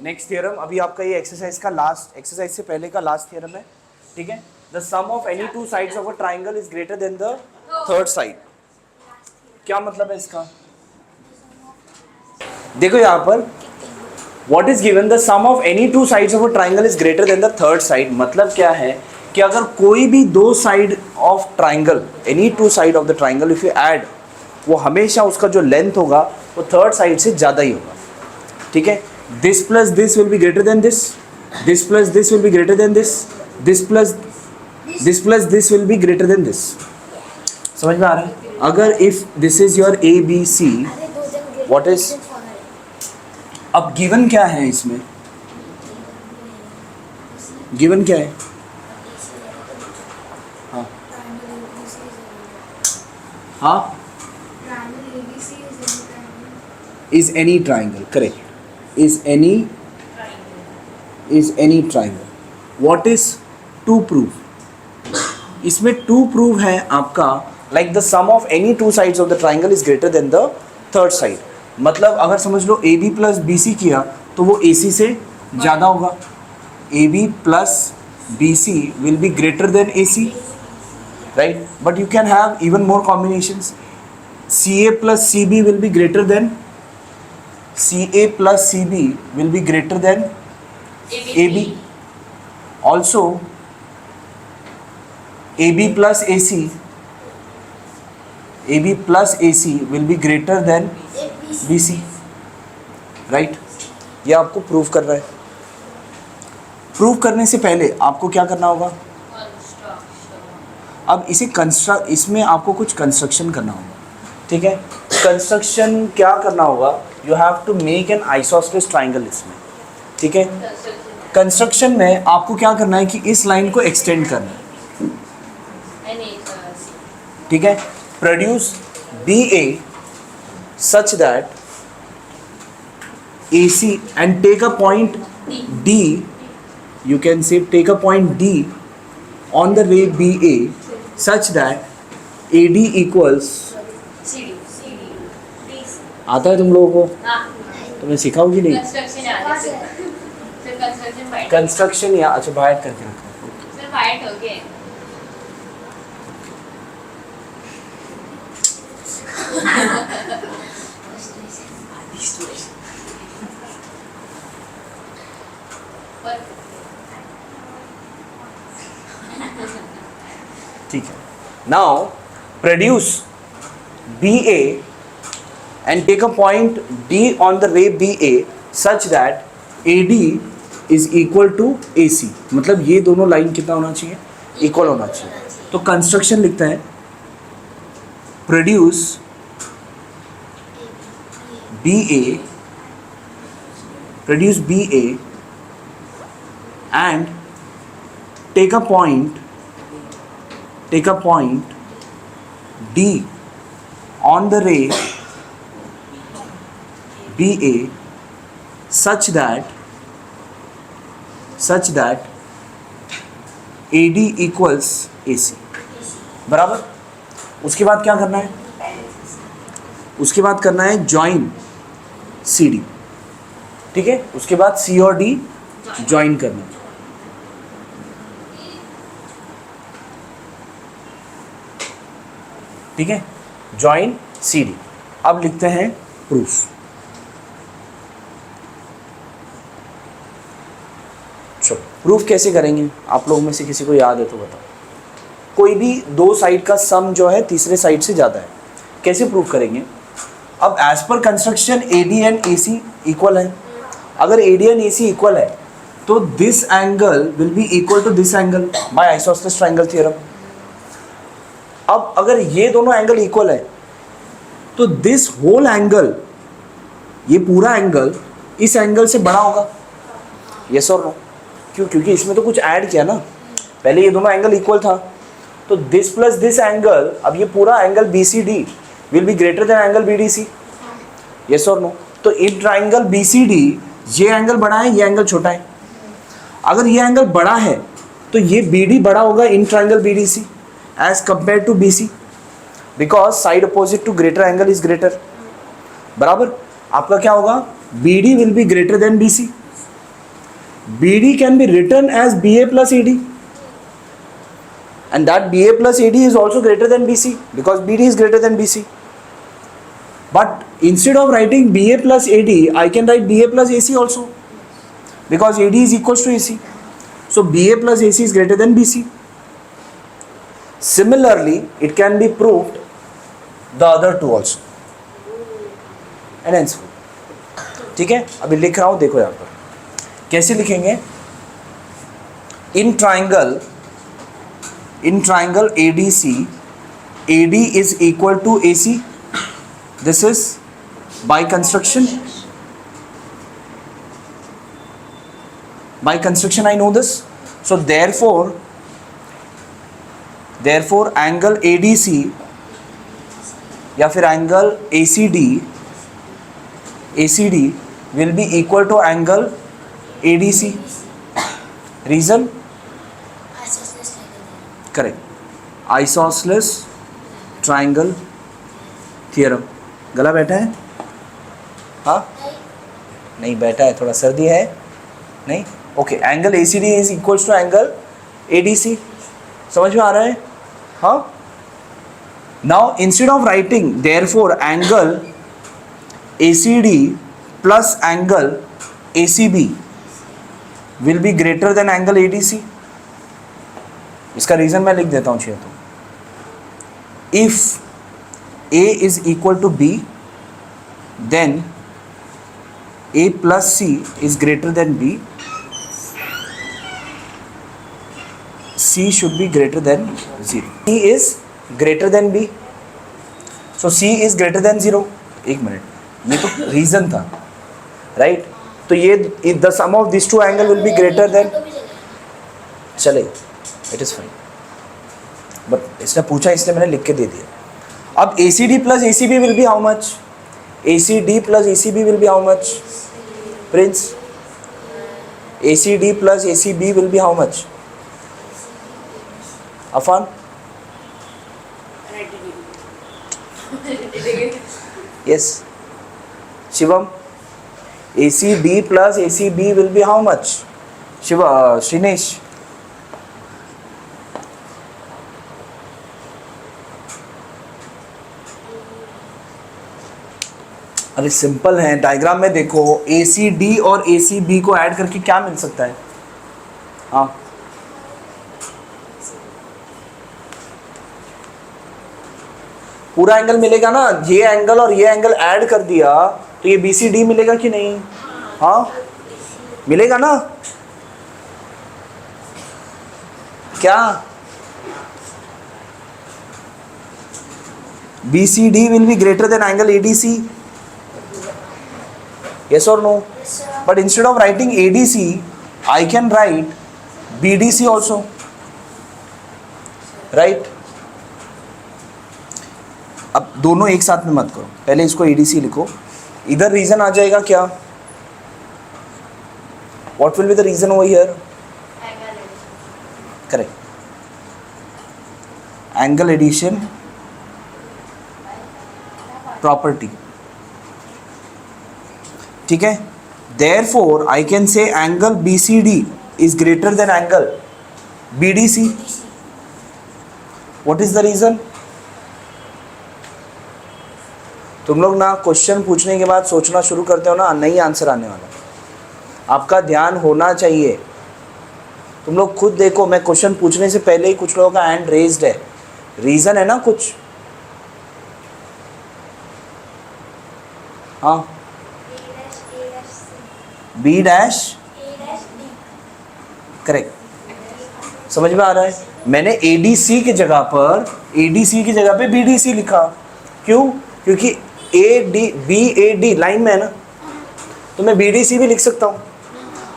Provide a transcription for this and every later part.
Next theorem, अभी आपका ये एक्सरसाइज का लास्ट, एक्सरसाइज से पहले का लास्ट थियरम है, ठीक है। The sum of any two sides of a triangle is greater than the third side. क्या मतलब है इसका? देखो यहाँ पर what is given, the sum of any two sides of a triangle is greater than the third side. मतलब क्या है कि अगर कोई भी दो side of triangle, any two side of the triangle if you add, वो हमेशा उसका जो लेंथ होगा वो थर्ड साइड से ज़्यादा ही होगा, ठीक है। This plus this will be greater than this, this plus this will be greater than this, this plus this will be greater than this. समझ में आ रहा है? अगर if this is your A B C, what is, अब given क्या है इसमें, गिवन क्या है? हाँ हाँ, is any triangle, correct, is any triangle. What is to prove? इसमें to prove है आपका like the sum of any two sides of the triangle is greater than the third side. मतलब अगर समझ लो AB plus BC किया तो वो AC से ज़्यादा होगा, AB plus BC will be greater than AC, right? But you can have even more combinations. CA plus CB will be greater than, CA plus CB will be greater than AB. Also, AB plus AC will be greater than BC, right? ये आपको prove करना है। Prove करने से पहले आपको क्या करना होगा? अब इसे कंस्ट्रक्ट, इसमें आपको कुछ कंस्ट्रक्शन करना होगा, ठीक है। कंस्ट्रक्शन क्या करना होगा? You have to make an isosceles triangle इसमें, ठीक है। कंस्ट्रक्शन में आपको क्या करना है कि इस लाइन को एक्सटेंड करना है, ठीक है। Produce B A such that A C and take a point D, you can say take a point D on the ray B A such that A D equals, आता है तुम लोगों को? तुम्हें सिखाओगी नहीं? कंस्ट्रक्शन या अच्छा बाहर करके रखो, ठीक है। Now produce B A and take a point D on the ray BA such that AD is equal to AC। मतलब ये दोनों लाइन कितना होना चाहिए? इक्वल होना चाहिए। तो कंस्ट्रक्शन लिखता है produce BA and take a point D on the ray BA such that AD equals AC, बराबर। उसके बाद क्या करना है? उसके बाद करना है ज्वाइन CD, ठीक है। उसके बाद C और D ज्वाइन करना है, ठीक है, ज्वाइन CD। अब लिखते हैं प्रूफ। प्रूफ कैसे करेंगे? आप लोगों में से किसी को याद है तो बताओ। कोई भी दो साइड का सम जो है तीसरे साइड से ज़्यादा है, कैसे प्रूफ करेंगे? अब as per construction AD and AC equal है। अगर AD एंड AC इक्वल है तो this angle will be equal to this angle by isosceles triangle theorem. अब अगर ये दोनों एंगल इक्वल है तो दिस होल एंगल, ये पूरा एंगल इस एंगल से बड़ा होगा, यस और नो? क्यों? क्योंकि इसमें तो कुछ ऐड किया ना, पहले ये दोनों एंगल इक्वल था, तो दिस प्लस दिस एंगल, अब ये पूरा angle BCD will be greater than angle BDC, yes और नो? तो इन ट्राइंगल BCD ये एंगल बड़ा है, ये एंगल छोटा है। अगर ये एंगल बड़ा है तो ये BD बड़ा होगा in triangle BDC as compare to BC, because side opposite to greater angle is greater, बराबर। आपका क्या होगा? BD will be greater than BC, BD can be written as BA plus AD, and that BA plus AD is also greater than BC because BD is greater than BC. But instead of writing BA plus AD, I can write BA plus AC also because AD is equals to AC. So BA plus AC is greater than BC. Similarly, it can be proved the other two also. And hence, ठीक है, अभी लिख रहा हूँ, देखो यहाँ पर कैसे लिखेंगे. In triangle ADC, AD is equal to AC. This is by construction. By construction I know this. So therefore angle ADC या फिर angle ACD will be equal to angle ADC. Reason? Correct. Isosceles triangle theorem. गला बैठा है? हाँ, नहीं बैठा है, थोड़ा सर्दी है, नहीं. Okay, angle ACD is equals to angle ADC. समझ में आ रहा है? हाँ. Now instead of writing therefore angle ACD plus angle ACB will be greater than angle ADC. इसका रीजन मैं लिख देता हूँ चाहिए तो. If A is equal to B, then A plus C is greater than B. C should be greater than 0. C is greater than B. So C is greater than 0. एक minute, ये तो reason था, right? तो ये the sum of these two angle will be greater than. चले, it is fine. But इसने पूछा इसलिए मैंने लिख के दे दिया. अब ACD plus ACB will be how much? ACD plus ACB will be how much? Prince? ACD plus ACB will be how much? Afan? Yes. Shivam? ACD plus ACB will be how much? Shrinesh? अरे simple है, diagram में देखो ACD और ACB को add करके क्या मिल सकता है? हाँ, पूरा एंगल मिलेगा ना. ये एंगल और ये एंगल ऐड कर दिया तो ये BCD मिलेगा कि नहीं? हाँ, मिलेगा ना. क्या BCD will be greater than angle ADC? Yes or no? Yes, sir. But instead of writing ADC, I can write BDC also, right? अब दोनों एक साथ में मत करो, पहले इसको ADC लिखो. इधर रीजन आ जाएगा क्या? What will be the reason over here? Correct. Angle addition property. ठीक है. Therefore, I can say angle BCD is greater than angle BDC. What is the reason? तुम लोग ना क्वेश्चन पूछने के बाद सोचना शुरू करते हो ना, नहीं आंसर आने वाला. आपका ध्यान होना चाहिए. तुम लोग खुद देखो, मैं क्वेश्चन पूछने से पहले ही कुछ लोगों का हैंड रेज्ड है. रीजन है ना कुछ? हाँ, B डैश करेक्ट. समझ में आ रहा है? मैंने ADC की जगह पे BDC लिखा. क्यों? क्योंकि BAD लाइन में है ना, तो मैं BDC भी लिख सकता हूँ.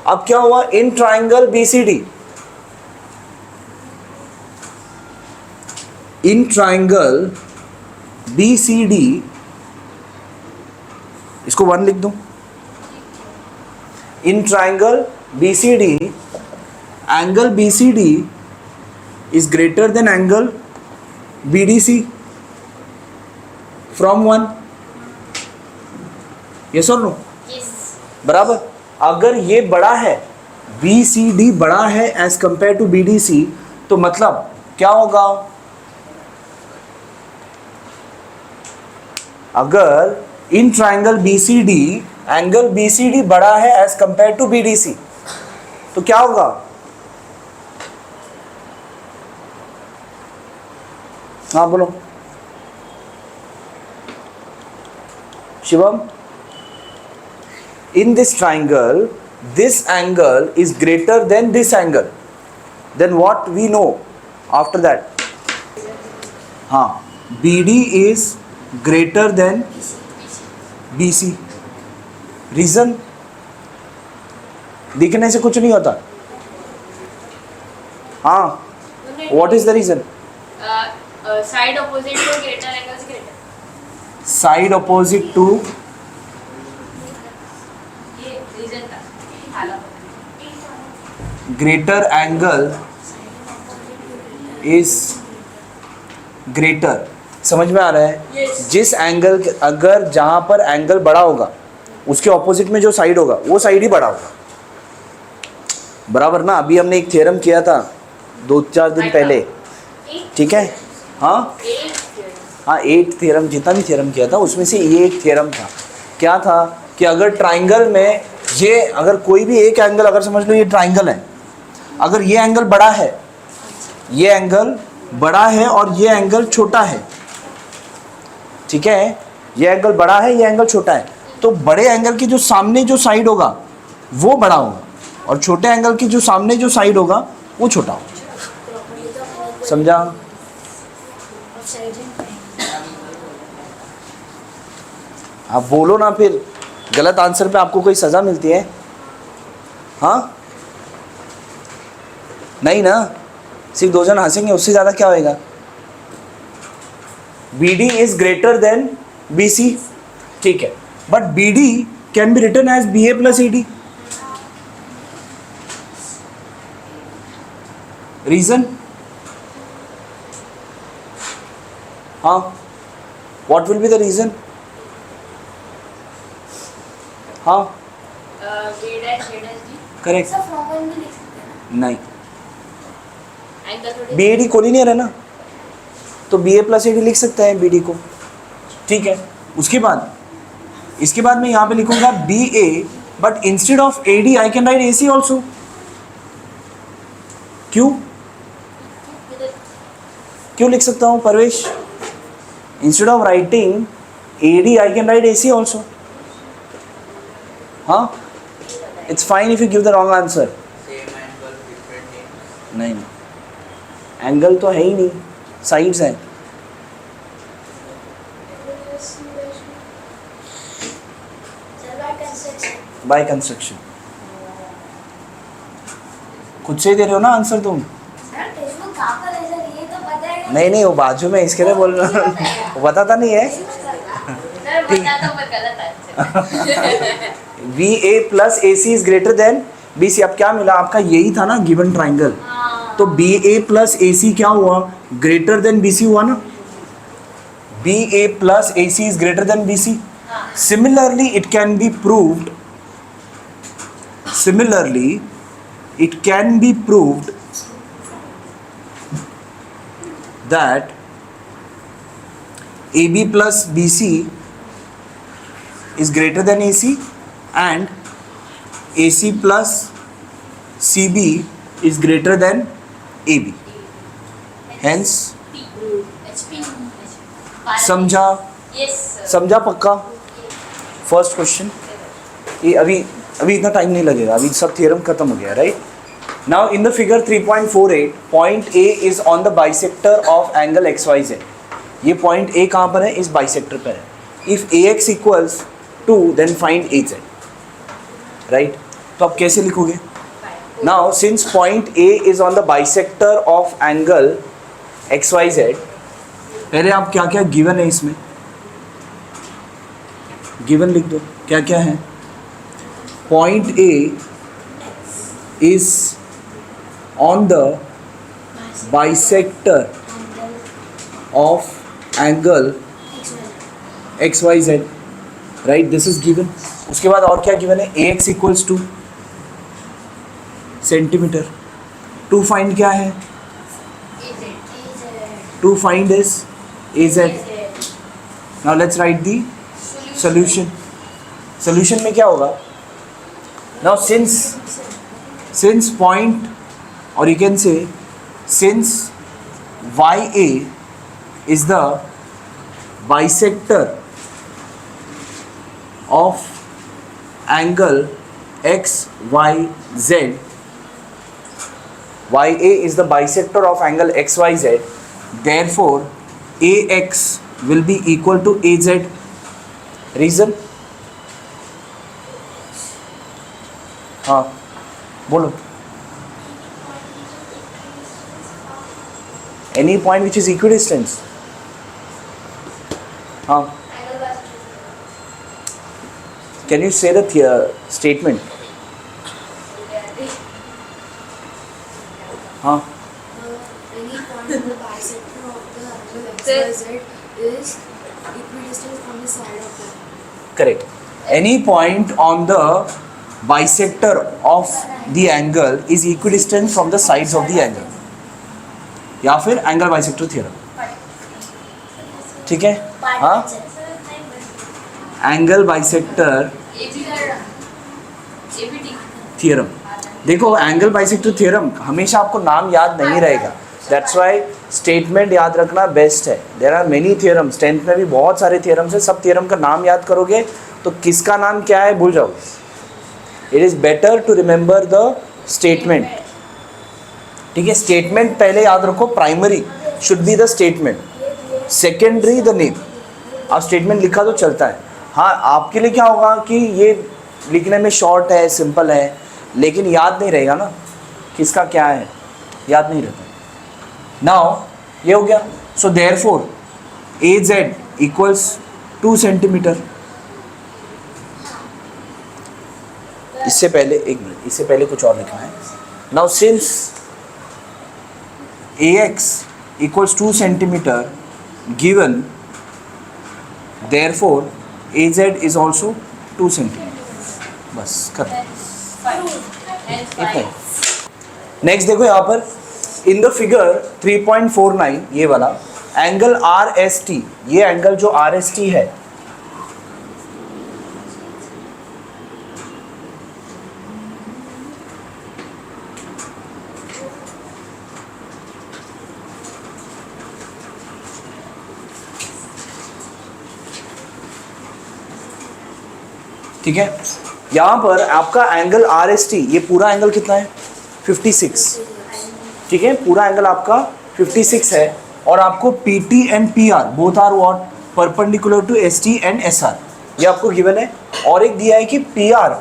अब क्या हुआ? In triangle BCD, in triangle BCD, इसको 1 लिख दूं. In triangle BCD, angle BCD is greater than angle BDC from 1. Yes or no? Yes. बराबर. अगर ये बड़ा है बी सी डी बड़ा है as compare to B D C, तो मतलब क्या होगा, अगर in triangle B C D angle B C D बड़ा है as compare to B D C, तो क्या होगा, हाँ बोलो Shivam. In this triangle, this angle is greater than this angle. Then what we know after that? हाँ, BD is greater than BC. Reason? दिखने से कुछ नहीं होता। हाँ, what is the reason? Side opposite to greater angles greater. Side opposite to greater angle is greater. समझ में आ रहा है? Yes. जिस एंगल, अगर जहां पर एंगल बड़ा होगा उसके ऑपोजिट में जो साइड होगा वो साइड ही बड़ा होगा, बराबर ना। अभी हमने एक थ्योरम किया था 2-4 दिन पहले, ठीक है। हाँ हाँ, 8 थ्योरम, जितना भी थ्योरम किया था उसमें से ये एक थ्योरम था। क्या था कि अगर ट्राइंगल में ये, अगर कोई भी एक एंगल, अगर समझ लो ये ट्राइंगल है, अगर ये एंगल बड़ा है, ये एंगल बड़ा है और ये एंगल छोटा है, ठीक है, ये एंगल बड़ा है, ये एंगल छोटा है, तो बड़े एंगल की जो सामने जो साइड होगा वो बड़ा होगा और छोटे एंगल की जो सामने जो साइड होगा वो छोटा होगा। समझा? आप बोलो ना, फिर गलत आंसर पे आपको कोई सज़ा मिलती है? हाँ नहीं ना, सिर्फ 2 जन हंसेंगे, उससे ज़्यादा क्या होएगा। B D is greater than B C, ठीक है, but B D can be written as B A plus A D. Reason? हाँ, what will be the reason? हाँ करेक्ट, नहीं, बी ए डी कोलिनियर है ना, तो B A plus A D लिख सकते हैं बी डी को, ठीक है। उसके बाद, इसके बाद मैं यहाँ पे लिखूंगा B A, but instead of A D I can write A C also. क्यों क्यों लिख सकता हूँ Parvesh? Instead of writing A D I can write A C also. हाँ, it's fine if you give the wrong answer. नहीं, angle तो है ही नहीं, साइड्स हैं। By construction. खुद से ही दे रहे हो ना आंसर तुम? नहीं नहीं, वो बाजू में, इसके लिए बोल रहा हूँ, वो बताता नहीं है। B A plus A C is greater than B C. अब क्या मिला आपका? यही था ना गिवन ट्राइंगल, तो B A plus A C क्या हुआ? ग्रेटर देन बी सी हुआ ना। B A plus A C is greater than B C. Similarly it can be proved, similarly it can be proved that AB plus BC is greater than AC and AC plus CB is greater than AB. Hence, समझा? समझा पक्का? First question ये अभी इतना time नहीं लगेगा, अभी सब थ्योरम खत्म हो गया, right? Now in the figure 3.48, point A is on the bisector of angle XYZ. ये point A कहाँ पर है? इस bisector पर है। If AX equals 2, then find AZ. Right? तो आप कैसे लिखोगे? Now since point A is on the bisector of angle XYZ, पहले आप क्या क्या given है इसमें? Given लिख दो, क्या क्या है? Point A is on the bisector of angle XYZ, right? This is given. उसके बाद और क्या given है? AX equals to centimetre. To find क्या है? To find is AZ. Now let's write the solution. Solution में क्या होगा? नाउ सिंस पॉइंट, और you can say since YA is the bisector of angle XYZ. YA is the bisector of angle XYZ. Therefore, AX will be equal to AZ. Reason? हाँ बोलो. Any point which is equidistant. हाँ. Can you say the statement? हाँ. Any point in the bisector of the angle XYZ is equidistant from the side of the. Correct. Any point on the bisector of the angle is equidistant from the sides of the angle. या फिर angle bisector theorem. ठीक है. हाँ. Angle bisector theorem. देखो angle bisector theorem हमेशा आपको नाम याद नहीं रहेगा. दैट्स वाई स्टेटमेंट याद रखना बेस्ट है. There are many theorems. 10th में भी बहुत सारे थ्योरम्स है. सब थ्योरम का नाम याद करोगे तो किसका नाम क्या है भूल जाओगे. It is better to remember the statement. ठीक है. स्टेटमेंट पहले याद रखो. Primary should be the statement, secondary the name. अब स्टेटमेंट लिखा तो चलता है. हाँ आपके लिए क्या होगा कि ये लिखने में शॉर्ट है, सिंपल है, लेकिन याद नहीं रहेगा ना किसका क्या है, याद नहीं रहता. नाउ ये हो गया. So therefore AZ equals 2 centimetre. इससे पहले एक मिनट, इससे पहले कुछ और लिखना है. Now since AX equals 2 centimeter given, therefore AZ is also 2 centimeter. बस कर. इतना. नेक्स्ट देखो यहाँ पर इन द फिगर 3.49 ये वाला एंगल RST. ये एंगल जो RST है ठीक है. यहाँ पर आपका एंगल RST ये पूरा एंगल कितना है 56. ठीक है. पूरा एंगल आपका 56 है और आपको PT and PR both are what perpendicular to ST and SR. ये आपको गिवन है. और एक दिया है कि PR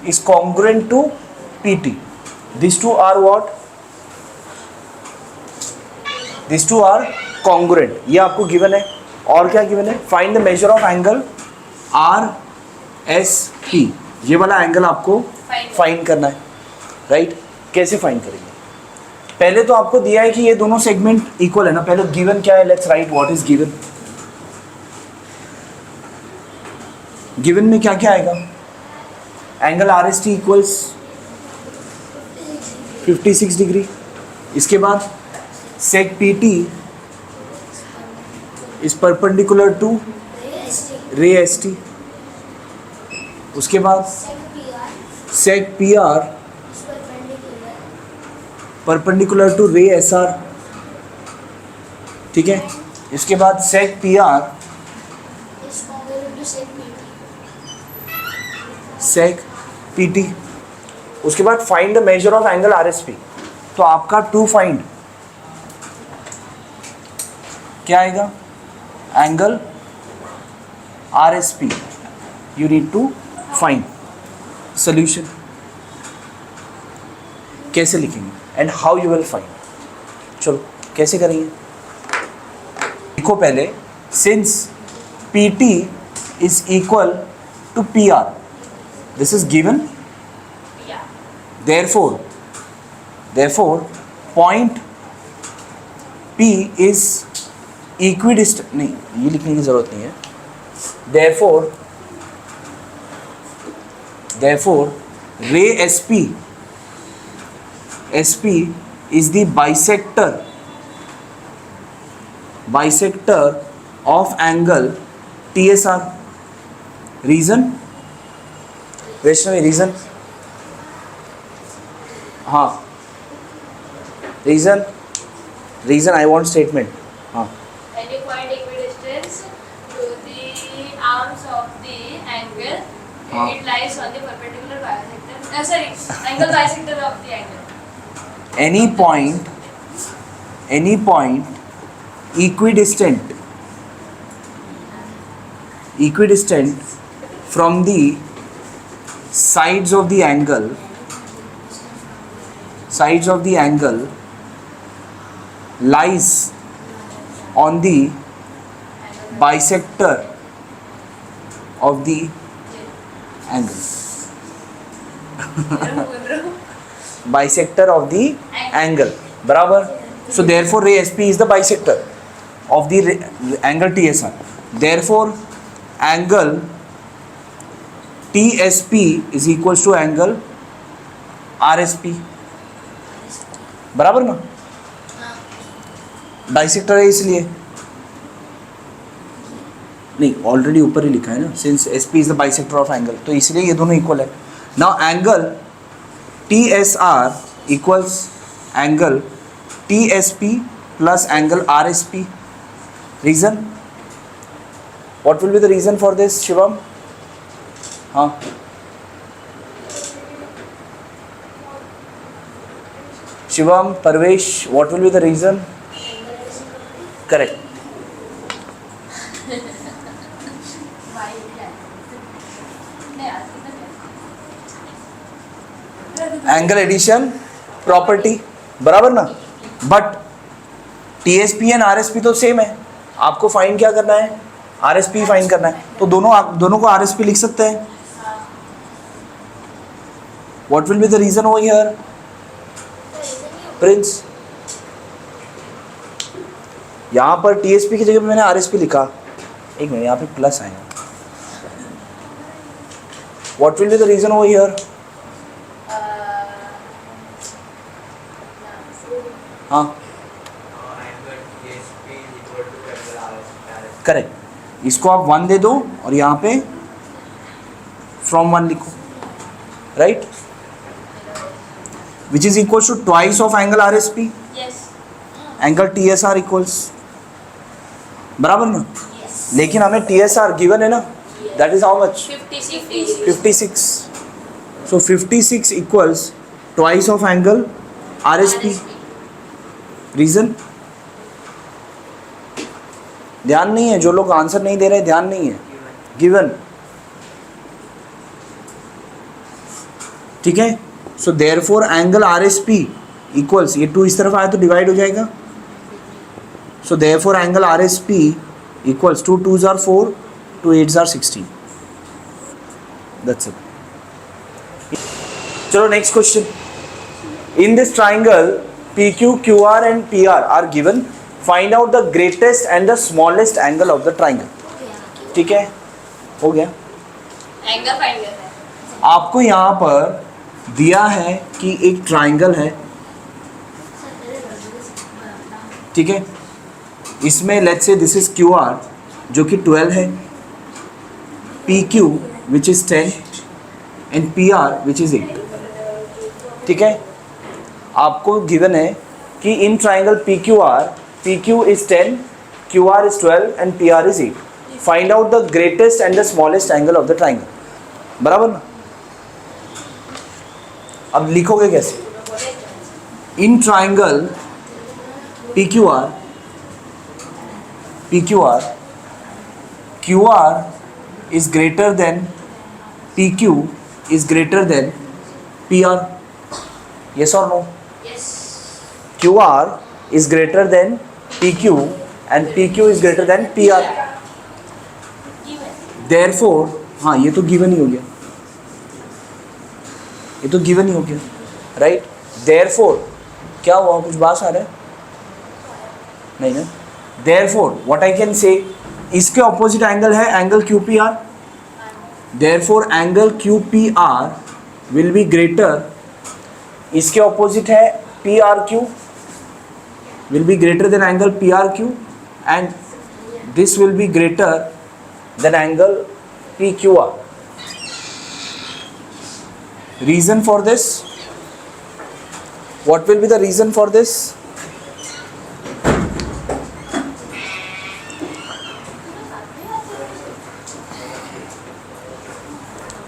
is congruent to PT. This two are what, this two are congruent. ये आपको गिवन है. और क्या गिवन है? Find the measure of angle RSP. ये वाला एंगल आपको फाइंड करना है. राइट. कैसे फाइंड करेंगे? पहले तो आपको दिया है कि ये दोनों सेगमेंट इक्वल है ना. पहले गिवन क्या है? Let's write what is given. Given में क्या क्या आएगा? Angle RST equals 56 degree. इसके बाद सेक PT इज परपेंडिकुलर टू रे ST. उसके बाद सेक PR परपेंडिकुलर टू रे SR. ठीक है. इसके बाद सेक PR सेक PT. उसके बाद find the measure of angle RSP. तो आपका टू फाइंड क्या आएगा? Angle RSP you need to find. solution कैसे लिखेंगे and how you will find. चलो कैसे करेंगे? देखो पहले since PT is equal to PR, this is given. therefore point P is equidistant. नहीं ये लिखने की जरूरत नहीं है. therefore ray SP SP is the bisector of angle TSR. Reason? Vaishnavi reason? हाँ, reason I want statement. हाँ, Any point equidistant to the arms of the angle, हाँ. it lies on the perpendicular bisector. Sorry, angle bisector of the angle. any point equidistant from the sides of the angle lies on the bisector of the angle. Bisector of the angle. बराबर. So therefore ray SP is the bisector of the angle TSR. Therefore angle TSP is equals to angle RSP. बराबर ना? Bisector है इसलिए नहीं, already ऊपर ही लिखा है ना, since SP is the bisector of angle, तो इसलिए ये दोनों इक्वल है. Now angle TSR equals angle TSP plus angle RSP. Reason? What will be the reason for this, Shivam? हाँ, Shivam, Parvesh, what will be the reason? Correct. Angle addition property. बराबर ना? But TSP and RSP तो same है. आपको find क्या करना है? RSP find करना है. तो दोनों को RSP लिख सकते हैं. What will be the reason over here, Prince? यहाँ पर TSP की जगह पे मैंने RSP लिखा. एक मिनट, यहाँ पे प्लस आएगा. What will be the reason over here? हाँ, करेक्ट. इसको आप 1 दे दो और यहाँ पे फ्रॉम 1 लिखो, right? Which is equal to twice of angle RSP. Yes. Angle TSR equals, बराबर ना? Yes. लेकिन हमें TSR गिवन है ना, that is how much? 56. So 56 equals twice of angle RSP. Reason? ध्यान नहीं है, जो लोग आंसर नहीं दे रहे ध्यान नहीं है. गिवन. ठीक है. So therefore angle RSP equals, ये 2 इस तरफ आया तो डिवाइड हो जाएगा. So therefore angle RSP equals 2 2s are 4, 2 8s are 16. That's it. चलो next question. In this triangle PQ, QR and PR are given. Find out the greatest and the smallest angle of the triangle. ठीक है, हो गया. Angle find करना है. आपको यहाँ पर दिया है कि एक ट्राइंगल है, ठीक है. इसमें let's say this is QR जो कि 12 है, PQ which is 10 and PR which is 8. ठीक है. आपको गिवन है कि in triangle PQR, PQ is 10, QR is 12 and PR is 8. Find out the greatest and the smallest angle of the triangle. बराबर ना? अब लिखोगे कैसे? In triangle PQR, QR is greater than PQ is greater than PR. Yes or no? Yes. QR is greater than PQ and PQ is greater than PR. Therefore, हाँ, ये तो given ही हो गया, ये तो गिवन ही हो गया, राइट? Therefore, क्या हुआ? कुछ बात आ रहा है? नहीं ना? Therefore, what I can say, इसके ऑपोजिट एंगल है angle QPR. Therefore, angle QPR will be greater. इसके ऑपोजिट है PRQ will be greater than angle PRQ, and this will be greater than angle PQR. Reason for this? What will be the reason for this?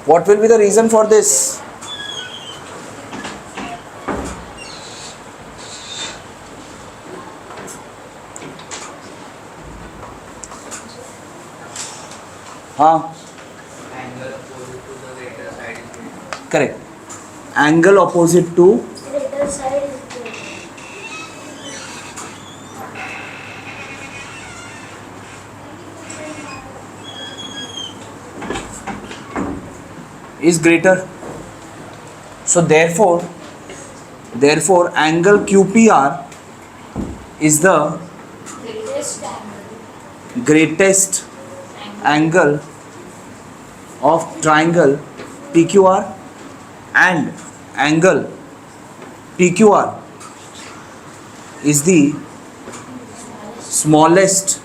What will be the reason for this? हाँ, Angle opposite to the greater side is greater. correct. Angle opposite to Greater side is greater. is greater. So therefore angle QPR is the Greatest angle. greatest angle of triangle PQR, and angle PQR is the smallest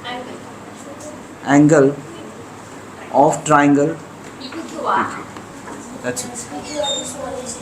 Angle. angle of triangle. PQR. That's it. PQR is smallest.